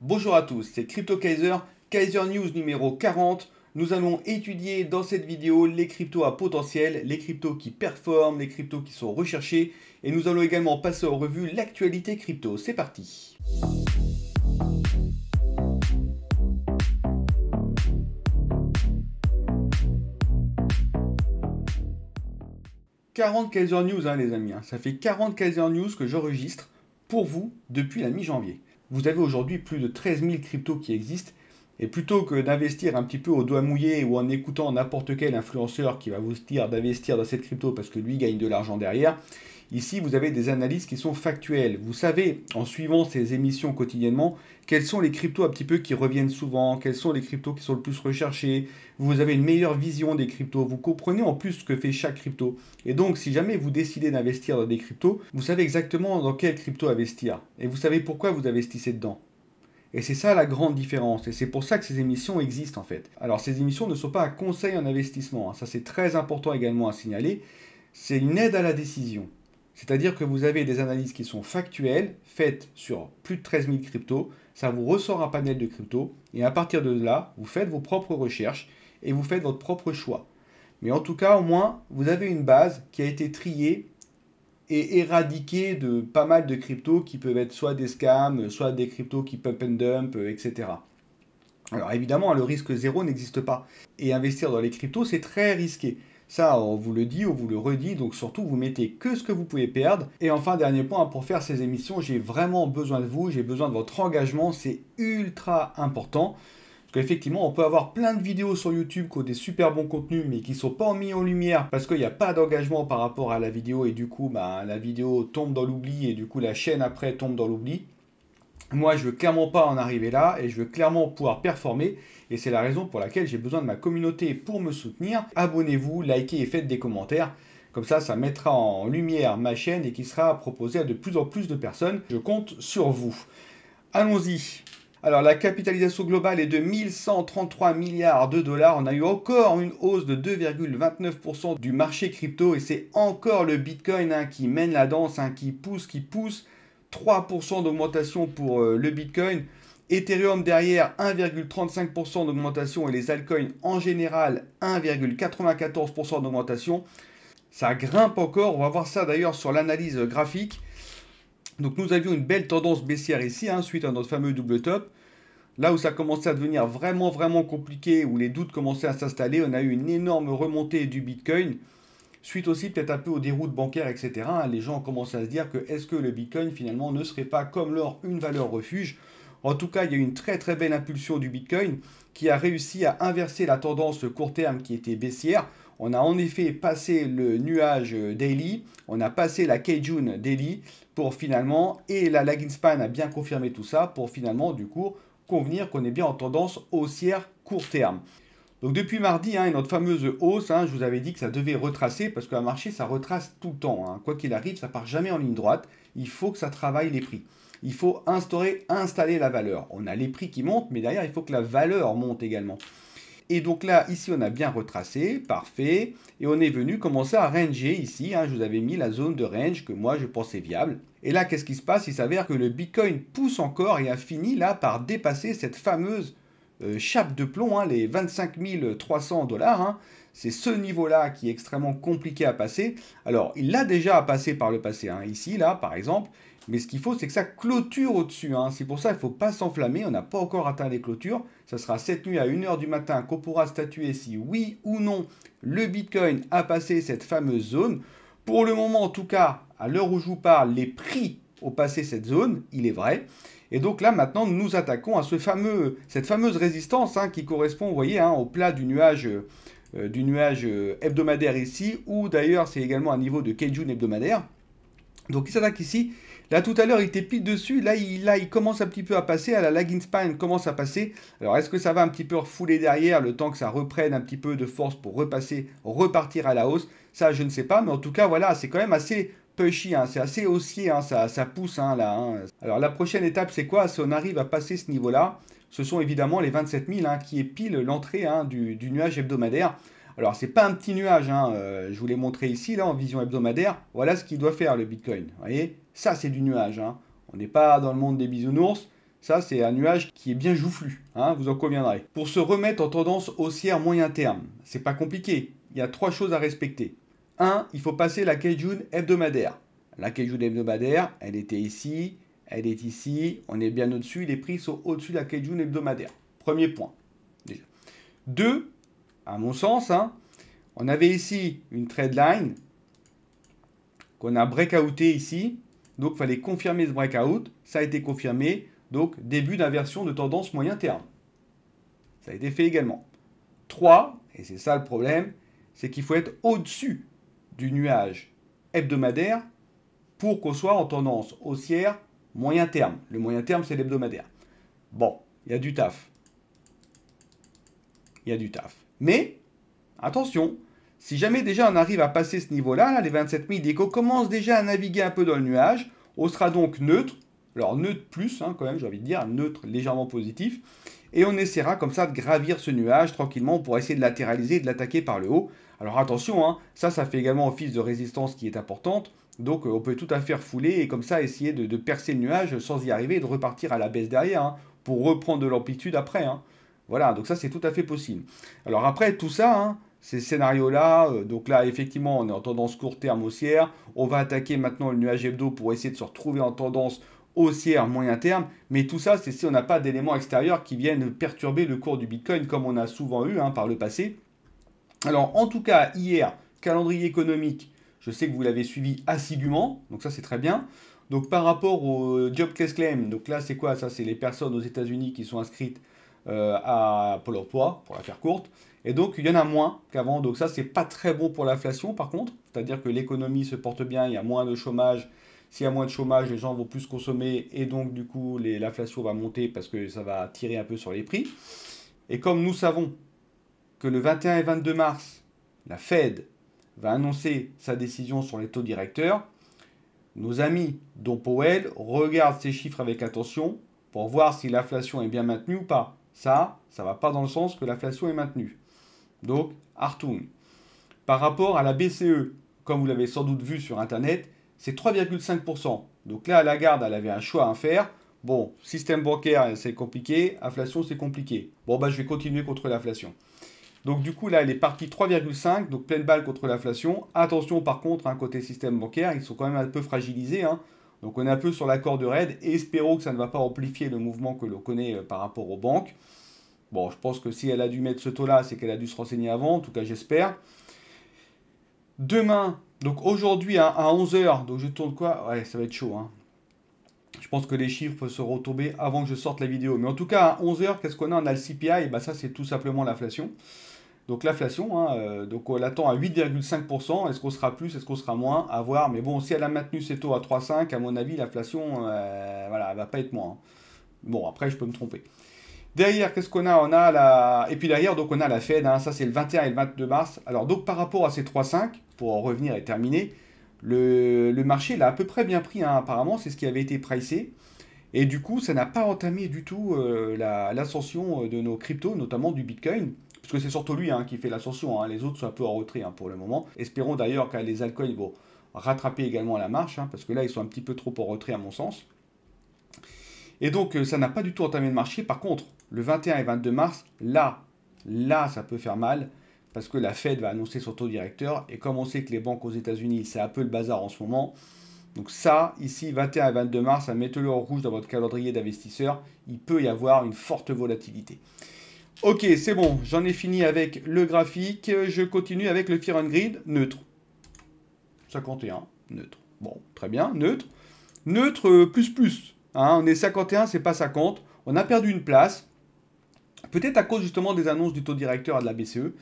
Bonjour à tous, c'est Crypto Kaiser, Kaiser News numéro 40. Nous allons étudier dans cette vidéo les cryptos à potentiel, les cryptos qui performent, les cryptos qui sont recherchés. Et nous allons également passer en revue l'actualité crypto. C'est parti. « 40 Kaiser News les amis, ça fait 40 Kaiser News que j'enregistre pour vous depuis la mi-janvier. Vous avez aujourd'hui plus de 13 000 cryptos qui existent. Et plutôt que d'investir un petit peu au doigt mouillé ou en écoutant n'importe quel influenceur qui va vous dire d'investir dans cette crypto parce que lui gagne de l'argent derrière, ici vous avez des analyses qui sont factuelles. Vous savez, en suivant ces émissions quotidiennement, quels sont les cryptos un petit peu qui reviennent souvent, quels sont les cryptos qui sont le plus recherchés. Vous avez une meilleure vision des cryptos, vous comprenez en plus ce que fait chaque crypto. Et donc si jamais vous décidez d'investir dans des cryptos, vous savez exactement dans quelle crypto investir. Et vous savez pourquoi vous investissez dedans. Et c'est ça la grande différence. Et c'est pour ça que ces émissions existent en fait. Alors ces émissions ne sont pas un conseil en investissement. Ça c'est très important également à signaler. C'est une aide à la décision. C'est-à-dire que vous avez des analyses qui sont factuelles, faites sur plus de 13 000 cryptos. Ça vous ressort un panel de cryptos. Et à partir de là, vous faites vos propres recherches et vous faites votre propre choix. Mais en tout cas, au moins, vous avez une base qui a été triée et éradiquer de pas mal de cryptos qui peuvent être soit des scams, soit des cryptos qui pump and dump, etc. Alors évidemment, le risque zéro n'existe pas. Et investir dans les cryptos, c'est très risqué. Ça, on vous le dit, on vous le redit, donc surtout, vous mettez que ce que vous pouvez perdre. Et enfin, dernier point, pour faire ces émissions, j'ai vraiment besoin de vous, j'ai besoin de votre engagement, c'est ultra important. Parce qu'effectivement, on peut avoir plein de vidéos sur YouTube qui ont des super bons contenus, mais qui ne sont pas mis en lumière parce qu'il n'y a pas d'engagement par rapport à la vidéo, et du coup, la vidéo tombe dans l'oubli, et du coup, la chaîne après tombe dans l'oubli. Moi, je veux clairement pas en arriver là, et je veux clairement pouvoir performer, et c'est la raison pour laquelle j'ai besoin de ma communauté pour me soutenir. Abonnez-vous, likez et faites des commentaires. Comme ça mettra en lumière ma chaîne et qui sera proposée à de plus en plus de personnes. Je compte sur vous. Allons-y. Alors la capitalisation globale est de 1133 milliards de dollars. On a eu encore une hausse de 2,29% du marché crypto et c'est encore le Bitcoin qui mène la danse, qui pousse. 3% d'augmentation pour le Bitcoin. Ethereum derrière 1,35% d'augmentation et les altcoins en général 1,94% d'augmentation. Ça grimpe encore, on va voir ça d'ailleurs sur l'analyse graphique. Donc nous avions une belle tendance baissière ici, suite à notre fameux double top. Là où ça commençait à devenir vraiment compliqué, où les doutes commençaient à s'installer, on a eu une énorme remontée du Bitcoin. Suite aussi peut-être un peu aux déroutes bancaires, etc. Les gens ont commencé à se dire que est-ce que le Bitcoin finalement ne serait pas comme l'or une valeur refuge. En tout cas, il y a eu une très belle impulsion du Bitcoin qui a réussi à inverser la tendance court terme qui était baissière. On a en effet passé le nuage daily, on a passé la Kijun daily pour finalement, et la lagging span a bien confirmé tout ça, pour finalement du coup convenir qu'on est bien en tendance haussière court terme. Donc depuis mardi, notre fameuse hausse, je vous avais dit que ça devait retracer, parce qu'un marché, ça retrace tout le temps. Quoi qu'il arrive, ça part jamais en ligne droite. Il faut que ça travaille les prix. Il faut installer la valeur. On a les prix qui montent, mais derrière, il faut que la valeur monte également. Et donc là, ici, on a bien retracé, parfait. Et on est venu commencer à ranger ici. Je vous avais mis la zone de range que moi, je pensais viable. Et là, qu'est-ce qui se passe? Il s'avère que le Bitcoin pousse encore et a fini là par dépasser cette fameuse chape de plomb, les 25 300 dollars. C'est ce niveau-là qui est extrêmement compliqué à passer. Alors, il l'a déjà passé par le passé, ici, là, par exemple. Mais ce qu'il faut, c'est que ça clôture au-dessus. C'est pour ça qu'il ne faut pas s'enflammer. On n'a pas encore atteint les clôtures. Ça sera cette nuit à 1h du matin qu'on pourra statuer si oui ou non le Bitcoin a passé cette fameuse zone. Pour le moment, en tout cas, à l'heure où je vous parle, les prix ont passé cette zone, il est vrai. Et donc là, maintenant, nous nous attaquons à cette fameuse résistance qui correspond, vous voyez, au plat du nuage hebdomadaire ici, ou d'ailleurs, c'est également un niveau de Kijun hebdomadaire. Donc il s'attaque ici. Là tout à l'heure il était pile dessus, là il commence un petit peu à passer, la lagging span commence à passer. Alors est-ce que ça va un petit peu refouler derrière le temps que ça reprenne un petit peu de force pour repartir à la hausse? Ça je ne sais pas, mais en tout cas voilà, c'est quand même assez pushy, c'est assez haussier, ça pousse là. Alors la prochaine étape c'est quoi? Si on arrive à passer ce niveau-là, ce sont évidemment les 27 000 qui est pile l'entrée du nuage hebdomadaire. Alors, c'est pas un petit nuage, je vous l'ai montré ici, là, en vision hebdomadaire. Voilà ce qu'il doit faire, le Bitcoin. Vous voyez, ça, c'est du nuage. On n'est pas dans le monde des bisounours. Ça, c'est un nuage qui est bien joufflu, hein, vous en conviendrez. Pour se remettre en tendance haussière moyen terme, c'est pas compliqué. Il y a 3 choses à respecter. 1, il faut passer la Kijun hebdomadaire. La Kijun hebdomadaire, elle était ici, elle est ici, on est bien au-dessus, les prix sont au-dessus de la Kijun hebdomadaire. Premier point. Déjà. 2, à mon sens, hein, on avait ici une trade line qu'on a breakouté ici, donc il fallait confirmer ce breakout, ça a été confirmé, donc début d'inversion de tendance moyen terme. Ça a été fait également. 3, et c'est ça le problème, c'est qu'il faut être au-dessus du nuage hebdomadaire pour qu'on soit en tendance haussière moyen terme. Le moyen terme, c'est l'hebdomadaire. Bon, il y a du taf. Il y a du taf. Mais, attention, si jamais déjà on arrive à passer ce niveau-là, là, les 27 000, et qu'on commence déjà à naviguer un peu dans le nuage, on sera donc neutre. Alors neutre plus, hein, quand même, j'ai envie de dire, neutre légèrement positif. Et on essaiera comme ça de gravir ce nuage tranquillement pour essayer de latéraliser et de l'attaquer par le haut. Alors attention, hein, ça fait également office de résistance qui est importante. Donc on peut tout à fait refouler et comme ça essayer de percer le nuage sans y arriver et de repartir à la baisse derrière, hein, pour reprendre de l'amplitude après. Hein. Voilà, donc ça c'est tout à fait possible. Alors après tout ça, hein, ces scénarios-là, donc là effectivement on est en tendance court terme haussière, on va attaquer maintenant le nuage hebdo pour essayer de se retrouver en tendance haussière moyen terme, mais tout ça c'est si on n'a pas d'éléments extérieurs qui viennent perturber le cours du Bitcoin comme on a souvent eu, hein, par le passé. Alors en tout cas hier, calendrier économique, je sais que vous l'avez suivi assidûment, donc ça c'est très bien. Donc par rapport au job case claim, donc là c'est quoi ça? C'est les personnes aux États-Unis qui sont inscrites à Pôle emploi, pour la faire courte. Et donc il y en a moins qu'avant, donc ça c'est pas très bon pour l'inflation par contre, c'est-à-dire que l'économie se porte bien, il y a moins de chômage. S'il y a moins de chômage, les gens vont plus consommer et donc du coup l'inflation va monter parce que ça va tirer un peu sur les prix. Et comme nous savons que le 21 et 22 mars, la Fed va annoncer sa décision sur les taux directeurs, nos amis, dont Powell, regardent ces chiffres avec attention pour voir si l'inflation est bien maintenue ou pas. Ça ne va pas dans le sens que l'inflation est maintenue. Donc, Hartung. Par rapport à la BCE, comme vous l'avez sans doute vu sur Internet, c'est 3,5%. Donc là, Lagarde, elle avait un choix à faire. Bon, système bancaire, c'est compliqué. Inflation, c'est compliqué. Bon, bah, je vais continuer contre l'inflation. Donc du coup, là, elle est partie 3,5, donc pleine balle contre l'inflation. Attention par contre, hein, côté système bancaire, ils sont quand même un peu fragilisés. Hein. Donc on est un peu sur la corde raide. Et espérons que ça ne va pas amplifier le mouvement que l'on connaît par rapport aux banques. Bon, je pense que si elle a dû mettre ce taux-là, c'est qu'elle a dû se renseigner avant. En tout cas, j'espère. Demain, donc aujourd'hui à 11h, donc je tourne quoi? Ouais, ça va être chaud. Hein. Je pense que les chiffres seront tombés avant que je sorte la vidéo. Mais en tout cas, à 11h, qu'est-ce qu'on a? On a le CPI, et ben ça c'est tout simplement l'inflation. Donc l'inflation, hein, donc on l'attend à 8,5%. Est-ce qu'on sera plus, est-ce qu'on sera moins? À voir. Mais bon, si elle a maintenu ses taux à 3,5, à mon avis, l'inflation, voilà, elle va pas être moins. Hein. Bon, après, je peux me tromper. Derrière, qu'est-ce qu'on a? On a la... Et puis derrière, donc on a la Fed. Hein, ça, c'est le 21 et le 22 mars. Alors, donc par rapport à ces 3,5, pour en revenir et terminer, le marché l'a à peu près bien pris. Hein, apparemment, c'est ce qui avait été pricé. Et du coup, ça n'a pas entamé du tout l'ascension de nos cryptos, notamment du Bitcoin. Parce que c'est surtout lui, hein, qui fait l'ascension. Hein. Les autres sont un peu en retrait, hein, pour le moment. Espérons d'ailleurs que les altcoins vont rattraper également la marche. Hein, parce que là, ils sont un petit peu trop en retrait à mon sens. Et donc, ça n'a pas du tout entamé le marché. Par contre, le 21 et 22 mars, là, ça peut faire mal. Parce que la Fed va annoncer son taux directeur. Et comme on sait que les banques aux États-Unis, c'est un peu le bazar en ce moment. Donc ça, ici, 21 et 22 mars, mettez-le en rouge dans votre calendrier d'investisseur. Il peut y avoir une forte volatilité. Ok, c'est bon, j'en ai fini avec le graphique. Je continue avec le Fear and Greed, neutre. 51, neutre. Bon, très bien, neutre. Neutre, plus. Hein, on est 51, c'est pas 50. On a perdu une place. Peut-être à cause justement des annonces du taux directeur à de la BCE.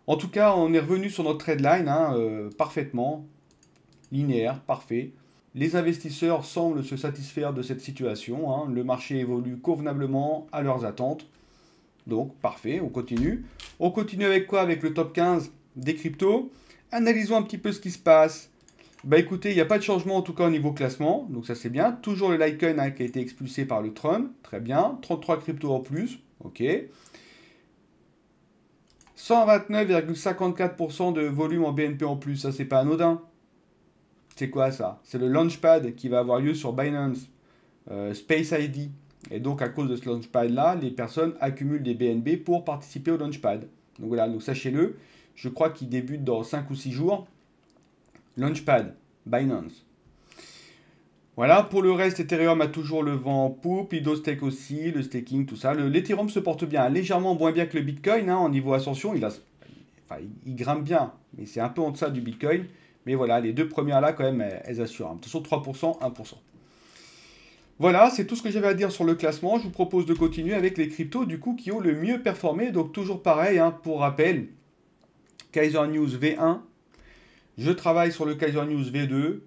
En tout cas, on est revenu sur notre trendline, hein, parfaitement. Linéaire, parfait. Les investisseurs semblent se satisfaire de cette situation. Hein. Le marché évolue convenablement à leurs attentes. Donc, parfait, on continue. On continue avec quoi? Avec le top 15 des cryptos. Analysons un petit peu ce qui se passe. Bah écoutez, il n'y a pas de changement en tout cas au niveau classement. Donc ça c'est bien. Toujours le Litecoin, hein, qui a été expulsé par le Trump. Très bien. 33 cryptos en plus. Ok. 129,54% de volume en BNP en plus. Ça c'est pas anodin. C'est quoi ça? C'est le Launchpad qui va avoir lieu sur Binance, Space ID. Et donc, à cause de ce launchpad-là, les personnes accumulent des BNB pour participer au launchpad. Donc voilà, donc sachez-le, je crois qu'il débute dans 5 ou 6 jours. Launchpad, Binance. Voilà, pour le reste, Ethereum a toujours le vent en poupe, Idostake aussi, le staking, tout ça. L'Ethereum se porte bien, légèrement moins bien que le Bitcoin, hein, au niveau ascension, il grimpe bien, mais c'est un peu en deçà du Bitcoin. Mais voilà, les deux premières là, quand même, elles assurent. De toute façon, 3%, 1%. Voilà, c'est tout ce que j'avais à dire sur le classement. Je vous propose de continuer avec les cryptos, du coup, qui ont le mieux performé. Donc, toujours pareil, hein, pour rappel, Kaiser News V1. Je travaille sur le Kaiser News V2.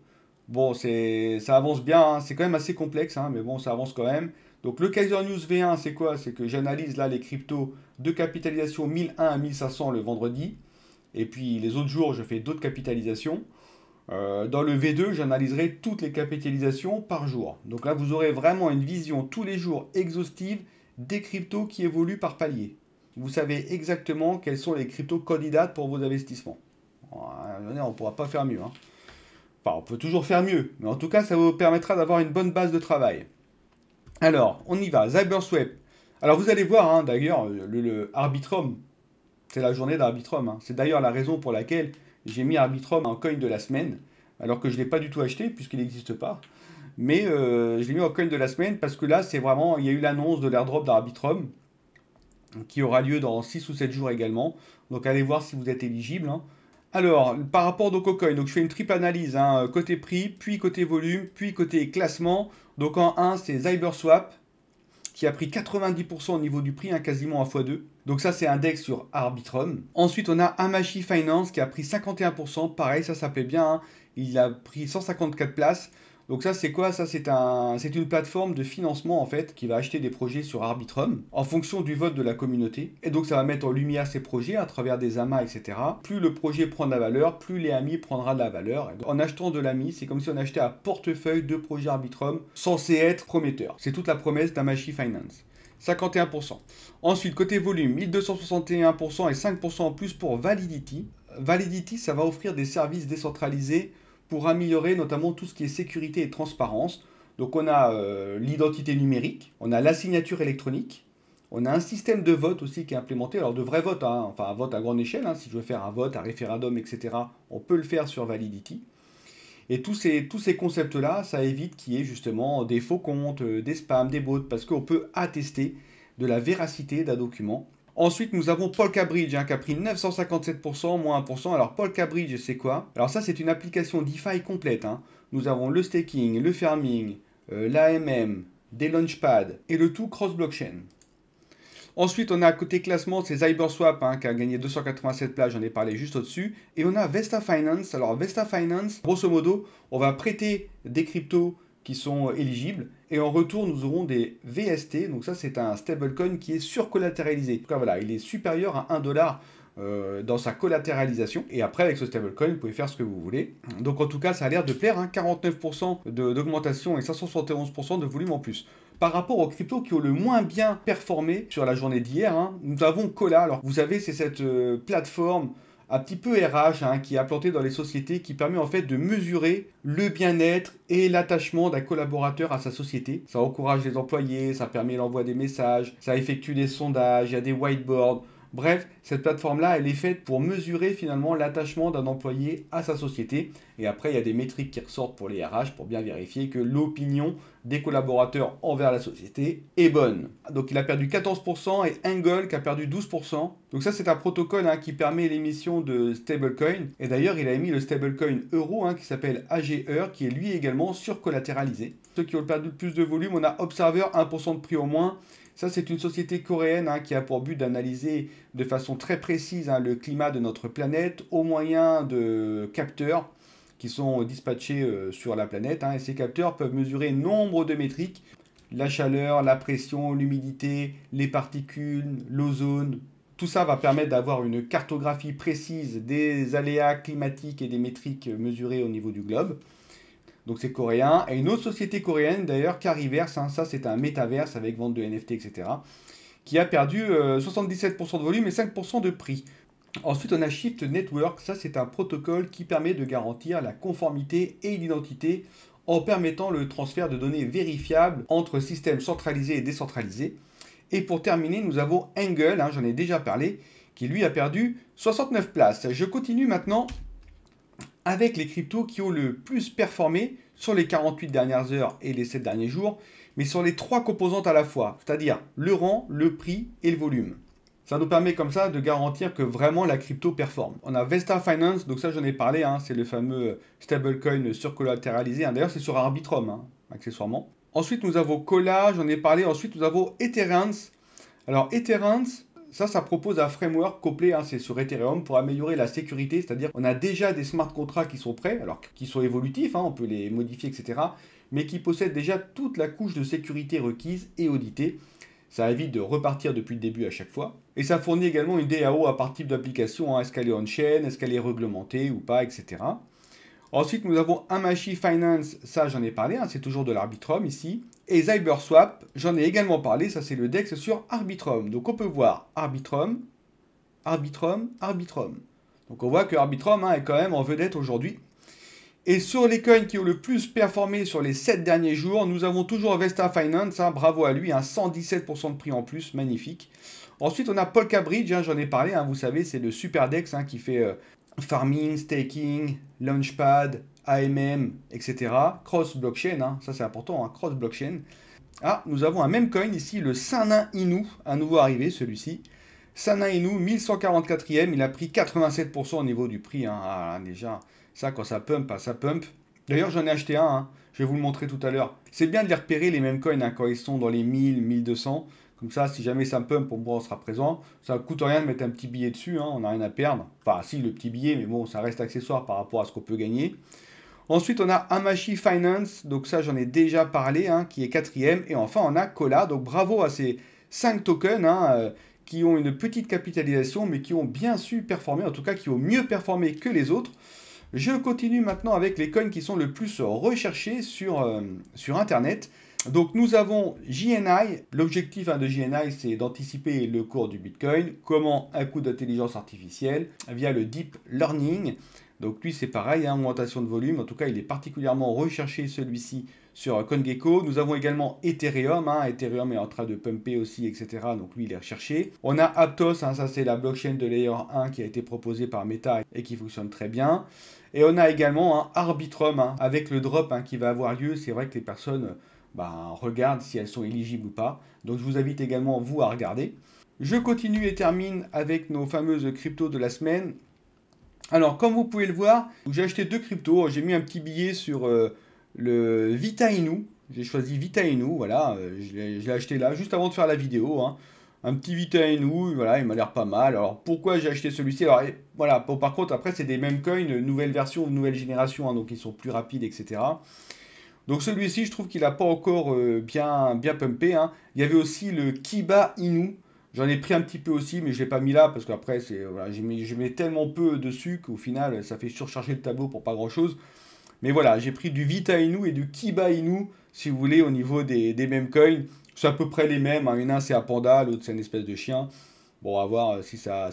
Bon, ça avance bien, hein. C'est quand même assez complexe, hein, mais bon, ça avance quand même. Donc le Kaiser News V1, c'est quoi? C'est que j'analyse là les cryptos de capitalisation 1001 à 1500 le vendredi. Et puis les autres jours, je fais d'autres capitalisations. Dans le V2, j'analyserai toutes les capitalisations par jour. Donc là, vous aurez vraiment une vision tous les jours exhaustive des cryptos qui évoluent par palier. Vous savez exactement quels sont les cryptos candidates pour vos investissements. On ne pourra pas faire mieux, hein. Enfin, on peut toujours faire mieux, mais en tout cas, ça vous permettra d'avoir une bonne base de travail. Alors, on y va. Cyberswap. Alors, vous allez voir, hein, d'ailleurs, le Arbitrum, c'est la journée d'Arbitrum, hein. C'est d'ailleurs la raison pour laquelle j'ai mis Arbitrum en coin de la semaine, alors que je ne l'ai pas du tout acheté, puisqu'il n'existe pas. Mais je l'ai mis en coin de la semaine, parce que là, c'est vraiment, il y a eu l'annonce de l'airdrop d'Arbitrum, qui aura lieu dans 6 ou 7 jours également. Donc, allez voir si vous êtes éligible, hein. Alors, par rapport donc au coin, donc je fais une triple analyse, hein, côté prix, puis côté volume, puis côté classement. Donc en 1, c'est Cyberswap, qui a pris 90% au niveau du prix, hein, quasiment à x2. Donc ça, c'est index sur Arbitrum. Ensuite, on a Amashi Finance, qui a pris 51%. Pareil, ça plaît bien, hein. Il a pris 154 places. Donc ça, c'est quoi? Ça, c'est une plateforme de financement, en fait, qui va acheter des projets sur Arbitrum en fonction du vote de la communauté. Et donc, ça va mettre en lumière ces projets à travers des amas, etc. Plus le projet prend de la valeur, plus les amis prendra de la valeur. En achetant de l'ami, c'est comme si on achetait un portefeuille de projets Arbitrum censé être prometteur. C'est toute la promesse d'Amashi Finance. 51%. Ensuite, côté volume, 1261% et 5% en plus pour Validity. Validity, ça va offrir des services décentralisés pour améliorer notamment tout ce qui est sécurité et transparence. Donc on a l'identité numérique, on a la signature électronique, on a un système de vote aussi qui est implémenté, alors de vrai vote, hein, enfin un vote à grande échelle, hein, si je veux faire un vote, un référendum, etc., on peut le faire sur Validity. Et tous ces concepts-là, ça évite qu'il y ait justement des faux comptes, des spams, des bots, parce qu'on peut attester de la véracité d'un document. Ensuite, nous avons Polka Bridge, hein, qui a pris 957%, moins 1%. Alors, Polka Bridge, c'est quoi? Alors ça, c'est une application DeFi complète, hein. Nous avons le staking, le farming, l'AMM, des launchpads, et le tout cross-blockchain. Ensuite, on a côté classement, c'est Cyberswap, hein, qui a gagné 287 places, j'en ai parlé juste au-dessus. Et on a Vesta Finance. Alors, Vesta Finance, grosso modo, on va prêter des cryptos qui sont éligibles. Et en retour, nous aurons des VST. Donc ça, c'est un stablecoin qui est surcollatéralisé. En tout cas, voilà, il est supérieur à 1 dollar dans sa collatéralisation. Et après, avec ce stablecoin, vous pouvez faire ce que vous voulez. Donc en tout cas, ça a l'air de plaire, hein, 49% d'augmentation et 571% de volume en plus. Par rapport aux cryptos qui ont le moins bien performé sur la journée d'hier, hein, nous avons Cola. Alors vous savez, c'est cette plateforme un petit peu RH, hein, qui est implantée dans les sociétés, qui permet en fait de mesurer le bien-être et l'attachement d'un collaborateur à sa société. Ça encourage les employés, ça permet l'envoi des messages, ça effectue des sondages, il y a des whiteboards. Bref, cette plateforme-là, elle est faite pour mesurer finalement l'attachement d'un employé à sa société. Et après, il y a des métriques qui ressortent pour les RH pour bien vérifier que l'opinion des collaborateurs envers la société est bonne. Donc il a perdu 14% et Angle qui a perdu 12%. Donc ça, c'est un protocole, hein, qui permet l'émission de stablecoin. Et d'ailleurs, il a émis le stablecoin euro, hein, qui s'appelle AGEUR, qui est lui également surcollatéralisé. Ceux qui ont perdu le plus de volume, on a Observer, 1% de prix au moins. Ça, c'est une société coréenne, hein, qui a pour but d'analyser de façon très précise, hein, le climat de notre planète au moyen de capteurs qui sont dispatchés sur la planète, hein, et ces capteurs peuvent mesurer nombre de métriques, la chaleur, la pression, l'humidité, les particules, l'ozone. Tout ça va permettre d'avoir une cartographie précise des aléas climatiques et des métriques mesurées au niveau du globe. Donc c'est coréen. Et une autre société coréenne d'ailleurs, Cariverse, hein, ça c'est un métaverse avec vente de NFT, etc., qui a perdu 77% de volume et 5% de prix. Ensuite, on a Shift Network. Ça, c'est un protocole qui permet de garantir la conformité et l'identité en permettant le transfert de données vérifiables entre systèmes centralisés et décentralisés. Et pour terminer, nous avons Angle, j'en ai déjà parlé, qui lui a perdu 69 places. Je continue maintenant avec les cryptos qui ont le plus performé sur les 48 dernières heures et les 7 derniers jours, mais sur les 3 composantes à la fois, c'est-à-dire le rang, le prix et le volume. Ça nous permet comme ça de garantir que vraiment la crypto performe. On a Vesta Finance, donc ça j'en ai parlé, c'est le fameux stablecoin surcollatéralisé. D'ailleurs c'est sur Arbitrum, accessoirement. Ensuite nous avons Cola, j'en ai parlé. Ensuite nous avons Ethereum. Alors Ethereum, ça propose un framework couplé, c'est sur Ethereum, pour améliorer la sécurité, c'est-à-dire on a déjà des smart contracts qui sont prêts, alors qui sont évolutifs, on peut les modifier, etc., mais qui possèdent déjà toute la couche de sécurité requise et auditée. Ça évite de repartir depuis le début à chaque fois. Et ça fournit également une DAO à partir d'applications, est-ce qu'elle est on-chain, est-ce qu'elle est réglementée ou pas, etc. Ensuite, nous avons Amashi Finance, ça j'en ai parlé, c'est toujours de l'Arbitrum ici. Et Cyberswap, j'en ai également parlé, ça c'est le DEX sur Arbitrum. Donc on peut voir Arbitrum, Arbitrum, Arbitrum. Donc on voit que Arbitrum est quand même en vedette aujourd'hui. Et sur les coins qui ont le plus performé sur les 7 derniers jours, nous avons toujours Vesta Finance, bravo à lui, 117% de prix en plus, magnifique. Ensuite, on a Polka Bridge, j'en ai parlé, vous savez, c'est le super DEX qui fait farming, staking, launchpad, AMM, etc. Cross-blockchain, ça c'est important, cross-blockchain. Nous avons un même coin ici, le Sanin Inu, un nouveau arrivé celui-ci. Sanin Inu, 1144e, il a pris 87% au niveau du prix, déjà. Ça, quand ça pump, ça pump. D'ailleurs, j'en ai acheté un, je vais vous le montrer tout à l'heure. C'est bien de les repérer, les mêmes coins, quand ils sont dans les 1000, 1200. Comme ça, si jamais ça pump, on sera présent. Ça ne coûte rien de mettre un petit billet dessus, on n'a rien à perdre. Enfin, si, le petit billet, mais bon, ça reste accessoire par rapport à ce qu'on peut gagner. Ensuite, on a Amashi Finance, donc ça, j'en ai déjà parlé, qui est 4e. Et enfin, on a Cola, donc bravo à ces 5 tokens, qui ont une petite capitalisation, mais qui ont bien su performer, en tout cas, qui ont mieux performé que les autres. Je continue maintenant avec les coins qui sont le plus recherchés sur Internet. Donc nous avons JNI. L'objectif de JNI, c'est d'anticiper le cours du Bitcoin. Comment? Un coup d'intelligence artificielle via le Deep Learning. Donc lui, c'est pareil, augmentation de volume. En tout cas, il est particulièrement recherché, celui-ci, sur CoinGecko. Nous avons également Ethereum. Ethereum est en train de pumper aussi, etc. Donc lui, il est recherché. On a Aptos, ça c'est la blockchain de Layer 1 qui a été proposée par Meta et qui fonctionne très bien. Et on a également Arbitrum avec le drop qui va avoir lieu. C'est vrai que les personnes regardent si elles sont éligibles ou pas. Donc je vous invite également, vous, à regarder. Je continue et termine avec nos fameuses cryptos de la semaine. Alors, comme vous pouvez le voir, j'ai acheté 2 cryptos. J'ai mis un petit billet sur le Vita Inu. J'ai choisi Vita Inu, voilà. Je l'ai acheté là, juste avant de faire la vidéo. Un petit Vita Inu, voilà, il m'a l'air pas mal. Alors, pourquoi j'ai acheté celui-ci? Alors, voilà, par contre, après, c'est des mêmes coins, nouvelle version, nouvelle génération, donc ils sont plus rapides, etc. Donc, celui-ci, je trouve qu'il n'a pas encore bien pumpé. Il y avait aussi le Kiba Inu. J'en ai pris un petit peu aussi, mais je ne l'ai pas mis là, parce qu'après, voilà, je mets tellement peu dessus qu'au final, ça fait surcharger le tableau pour pas grand-chose. Mais voilà, j'ai pris du Vita Inu et du Kiba Inu, si vous voulez, au niveau des mêmes coins. C'est à peu près les mêmes. Une c'est un panda, l'autre c'est une espèce de chien. Bon, à voir si ça...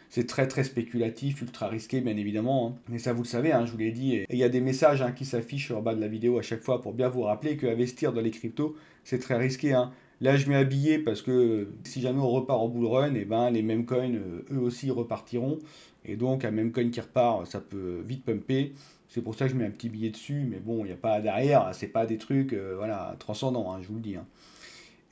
C'est très très spéculatif, ultra risqué bien évidemment. Mais ça vous le savez, je vous l'ai dit. Et il y a des messages qui s'affichent en bas de la vidéo à chaque fois pour bien vous rappeler qu'investir dans les cryptos, c'est très risqué. Là, je mets un billet parce que si jamais on repart en bull run, les mêmes coins, eux aussi, repartiront. Et donc, un même coin qui repart, ça peut vite pumper. C'est pour ça que je mets un petit billet dessus. Mais bon, il n'y a pas derrière, c'est pas des trucs transcendants, je vous le dis.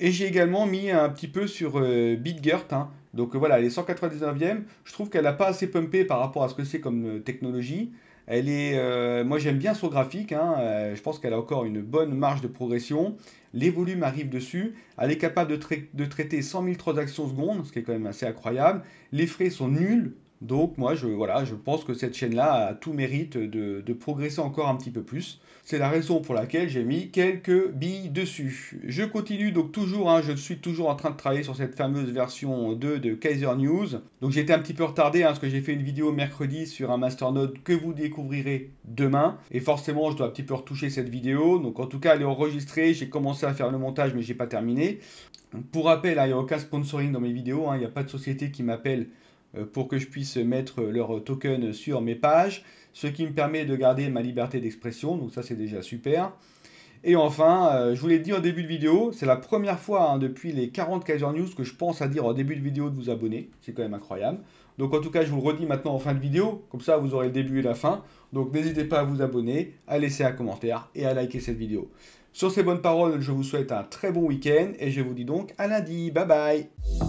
Et j'ai également mis un petit peu sur BitGert. Donc voilà, elle est 199e. Je trouve qu'elle n'a pas assez pumpé par rapport à ce que c'est comme technologie. Elle est, moi j'aime bien son graphique, je pense qu'elle a encore une bonne marge de progression. Les volumes arrivent dessus. Elle est capable de traiter 100 000 transactions secondes, ce qui est quand même assez incroyable. Les frais sont nuls. Donc moi, je pense que cette chaîne-là a tout mérite de progresser encore un petit peu plus. C'est la raison pour laquelle j'ai mis quelques billes dessus. Je continue donc toujours, je suis toujours en train de travailler sur cette fameuse version 2 de Kaiser News. Donc j'ai été un petit peu retardé parce que j'ai fait une vidéo mercredi sur un masternode que vous découvrirez demain. Et forcément, je dois un petit peu retoucher cette vidéo. Donc en tout cas, elle est enregistrée. J'ai commencé à faire le montage, mais j'ai pas terminé. Pour rappel, il n'y a aucun sponsoring dans mes vidéos. Il n'y a pas de société qui m'appelle pour que je puisse mettre leur token sur mes pages, ce qui me permet de garder ma liberté d'expression, donc ça c'est déjà super. Et enfin, je vous l'ai dit en début de vidéo, c'est la première fois depuis les 40 Kaiser News que je pense à dire en début de vidéo de vous abonner, c'est quand même incroyable. Donc en tout cas, je vous le redis maintenant en fin de vidéo, comme ça vous aurez le début et la fin. Donc n'hésitez pas à vous abonner, à laisser un commentaire et à liker cette vidéo. Sur ces bonnes paroles, je vous souhaite un très bon week-end et je vous dis donc à lundi. Bye bye!